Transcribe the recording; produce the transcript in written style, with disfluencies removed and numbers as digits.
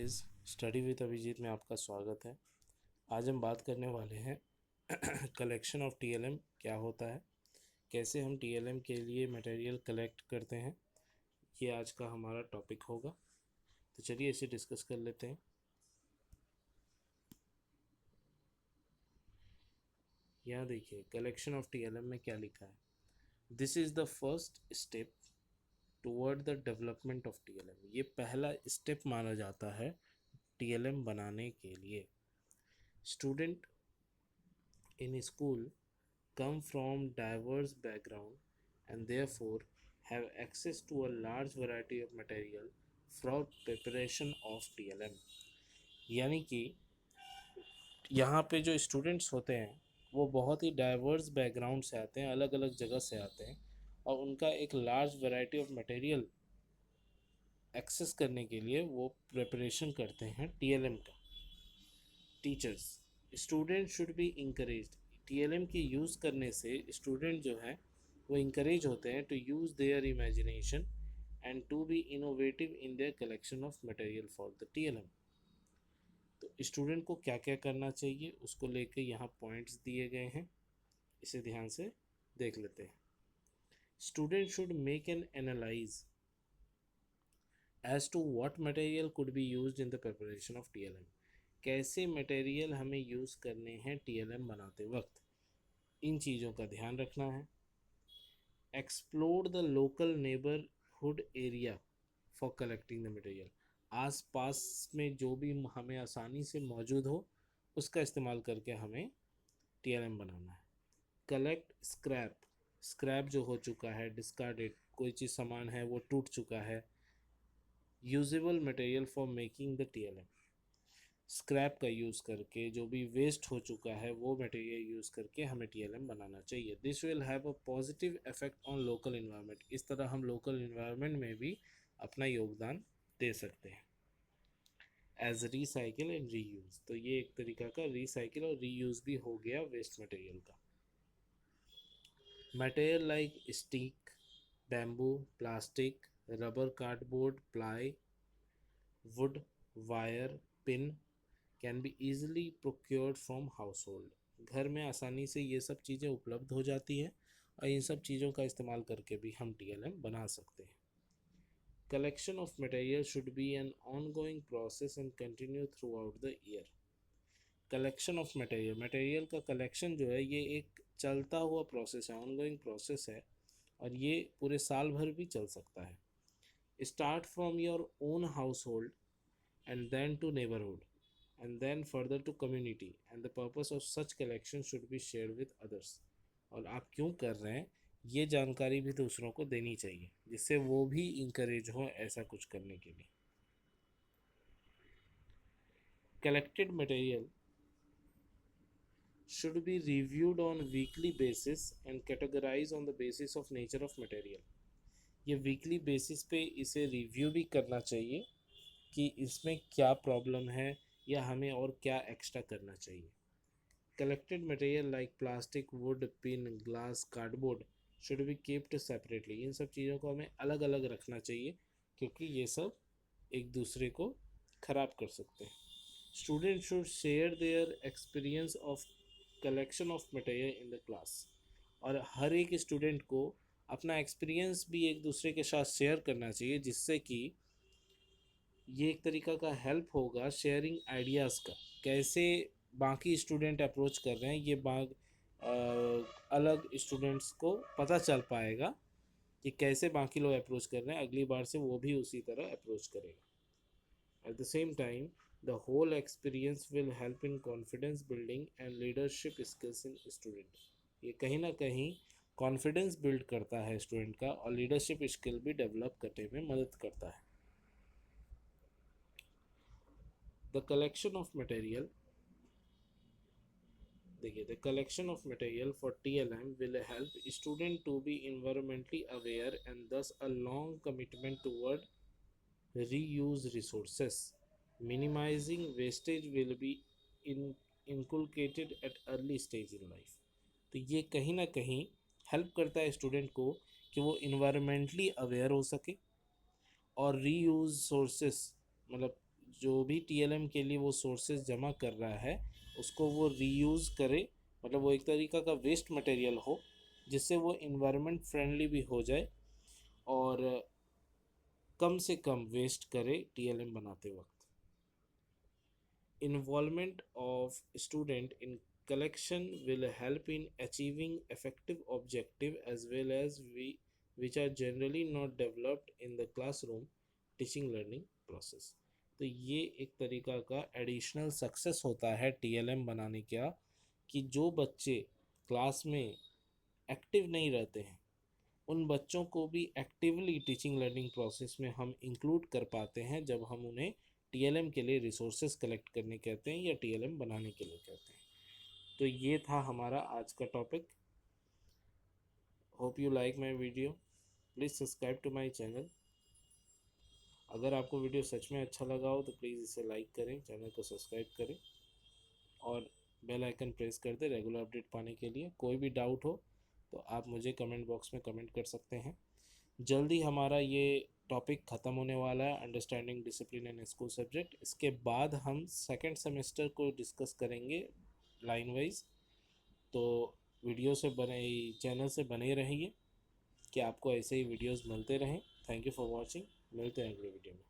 Guys, study with Abhijit में आपका स्वागत है। आज हम बात करने वाले हैं कलेक्शन ऑफ टीएलएम क्या होता है, कैसे हम टीएलएम के लिए मटेरियल कलेक्ट करते हैं। ये आज का हमारा टॉपिक होगा, तो चलिए इसे डिस्कस कर लेते हैं। यहाँ देखिए कलेक्शन ऑफ टीएलएम में क्या लिखा है। This is the first step toward the development of TLM. ये पहला स्टेप माना जाता है टीएलएम बनाने के लिए। Student in school come from diverse background and therefore have access to a large variety of material for preparation of TLM। यानी कि यहाँ पे जो स्टूडेंट्स होते हैं वो बहुत ही डाइवर्स बैकग्राउंड से आते हैं, अलग अलग जगह से आते हैं और उनका एक large variety of material access करने के लिए वो प्रिपरेशन करते हैं टीएलएम का। Teachers student should be encouraged. TLM की यूज़ करने से स्टूडेंट जो है वो इंकरेज होते हैं to use their imagination and to be innovative in their collection of material for the TLM. तो स्टूडेंट को क्या क्या करना चाहिए उसको लेकर यहाँ पॉइंट्स दिए गए हैं, इसे ध्यान से देख लेते हैं। Student should make an analyse as to what material could be used in the preparation of TLM. कैसे मटेरियल हमें यूज़ करने हैं टीएलएम बनाते वक्त, इन चीज़ों का ध्यान रखना है। Explore the local neighbourhood area for collecting the material. आस पास में जो भी हमें आसानी से मौजूद हो उसका इस्तेमाल करके हमें टीएलएम बनाना है। Collect scrap. स्क्रैप जो हो चुका है, डिस्कार्डेड कोई चीज़ सामान है वो टूट चुका है। Usable material for making the TLM. Scrap का यूज़ करके जो भी वेस्ट हो चुका है वो मटेरियल यूज़ करके हमें टीएलएम बनाना चाहिए। This will have a positive effect on local environment. इस तरह हम लोकल इन्वायरमेंट में भी अपना योगदान दे सकते हैं। एज रिसाइकिल एंड रीयूज़, तो ये एक तरीका का रिसाइकिल और रीयूज़ भी हो गया वेस्ट मटेरियल का। Material like stick, bamboo, plastic, rubber, cardboard, ply, would, wire, pin can be easily procured from house hold. घर में आसानी से ये सब चीज़ें उपलब्ध हो जाती हैं और इन सब चीज़ों का इस्तेमाल करके भी हम टीएलएम बना सकते हैं। Collection of material should be an ongoing process and continue through out the year. Collection of material, material का कलेक्शन जो है ये एक चलता हुआ प्रोसेस है, ऑनगोइंग प्रोसेस है और ये पूरे साल भर भी चल सकता है। Start from your own house hold and then to neighborhood and then further to community and the purpose of such collection should be shared with others। और आप क्यों कर रहे हैं ये जानकारी भी दूसरों को देनी चाहिए जिससे वो भी इंकरेज हो ऐसा कुछ करने के लिए। collected material should be reviewed on weekly basis and categorized on the basis of nature of material। ये वीकली बेसिस पे इसे रिव्यू भी करना चाहिए कि इसमें क्या प्रॉब्लम है या हमें और क्या एक्स्ट्रा करना चाहिए। Collected material like plastic, wood, pin, glass, cardboard should be keeped separately. इन सब चीज़ों को हमें अलग अलग रखना चाहिए क्योंकि ये सब एक दूसरे को ख़राब कर सकते हैं। Student should share their experience of collection of material in the class. और हर एक स्टूडेंट को अपना एक्सपीरियंस भी एक दूसरे के साथ शेयर करना चाहिए जिससे कि ये एक तरीका का हेल्प होगा शेयरिंग आइडियाज़ का। कैसे बाकी स्टूडेंट अप्रोच कर रहे हैं ये अलग स्टूडेंट्स को पता चल पाएगा कि कैसे बाकी लोग अप्रोच कर रहे हैं, अगली बार से वो भी उसी तरह अप्रोच करेगा। At the same time the whole experience will help in confidence building and leadership skills in student. ये कहीं ना कहीं कॉन्फिडेंस बिल्ड करता है स्टूडेंट का और लीडरशिप स्किल भी डेवलप करने में मदद करता है। द कलेक्शन ऑफ मटेरियल, देखिए the collection of material for TLM will help student to be environmentally aware and thus a long commitment toward reuse resources. Minimizing wastage will be inculcated at early stage in life. तो ये कहीं ना कहीं help करता है student को कि वो इन्वायरमेंटली अवेयर हो सके और रीयूज सोर्सेस मतलब जो भी टीएलएम के लिए वो सोर्सेज जमा कर रहा है उसको वो रीयूज़ करे, मतलब वो एक तरीका का वेस्ट मटेरियल हो जिससे वो इन्वायरमेंट फ्रेंडली भी हो जाए और कम से कम वेस्ट करे टीएलएम बनाते वक्त। Involvement of student in collection will help in achieving effective objective as well as which are generally not developed in the classroom teaching learning process। तो ये एक तरीका का एडिशनल सक्सेस होता है टीएलएम बनाने का कि जो बच्चे क्लास में एक्टिव नहीं रहते हैं उन बच्चों को भी एक्टिवली टीचिंग लर्निंग प्रोसेस में हम इंक्लूड कर पाते हैं जब हम उन्हें टीएलएम के लिए रिसोर्सेज कलेक्ट करने कहते हैं या टीएलएम बनाने के लिए कहते हैं। तो ये था हमारा आज का topic. Hope you like my video. Please subscribe to my channel. अगर आपको वीडियो सच में अच्छा लगा हो तो प्लीज़ इसे लाइक करें, चैनल को सब्सक्राइब करें और बेल आइकन प्रेस कर दें रेगुलर अपडेट पाने के लिए। कोई भी डाउट हो तो आप मुझे कमेंट बॉक्स में कमेंट कर सकते हैं। जल्दी हमारा ये टॉपिक ख़त्म होने वाला है, understanding discipline and school subject. इसके बाद हम सेकंड सेमेस्टर को डिस्कस करेंगे लाइन वाइज। तो वीडियो से बने, चैनल से बने रहिए कि आपको ऐसे ही वीडियोस मिलते रहें। Thank you for watching. मिलते हैं अगले वीडियो में।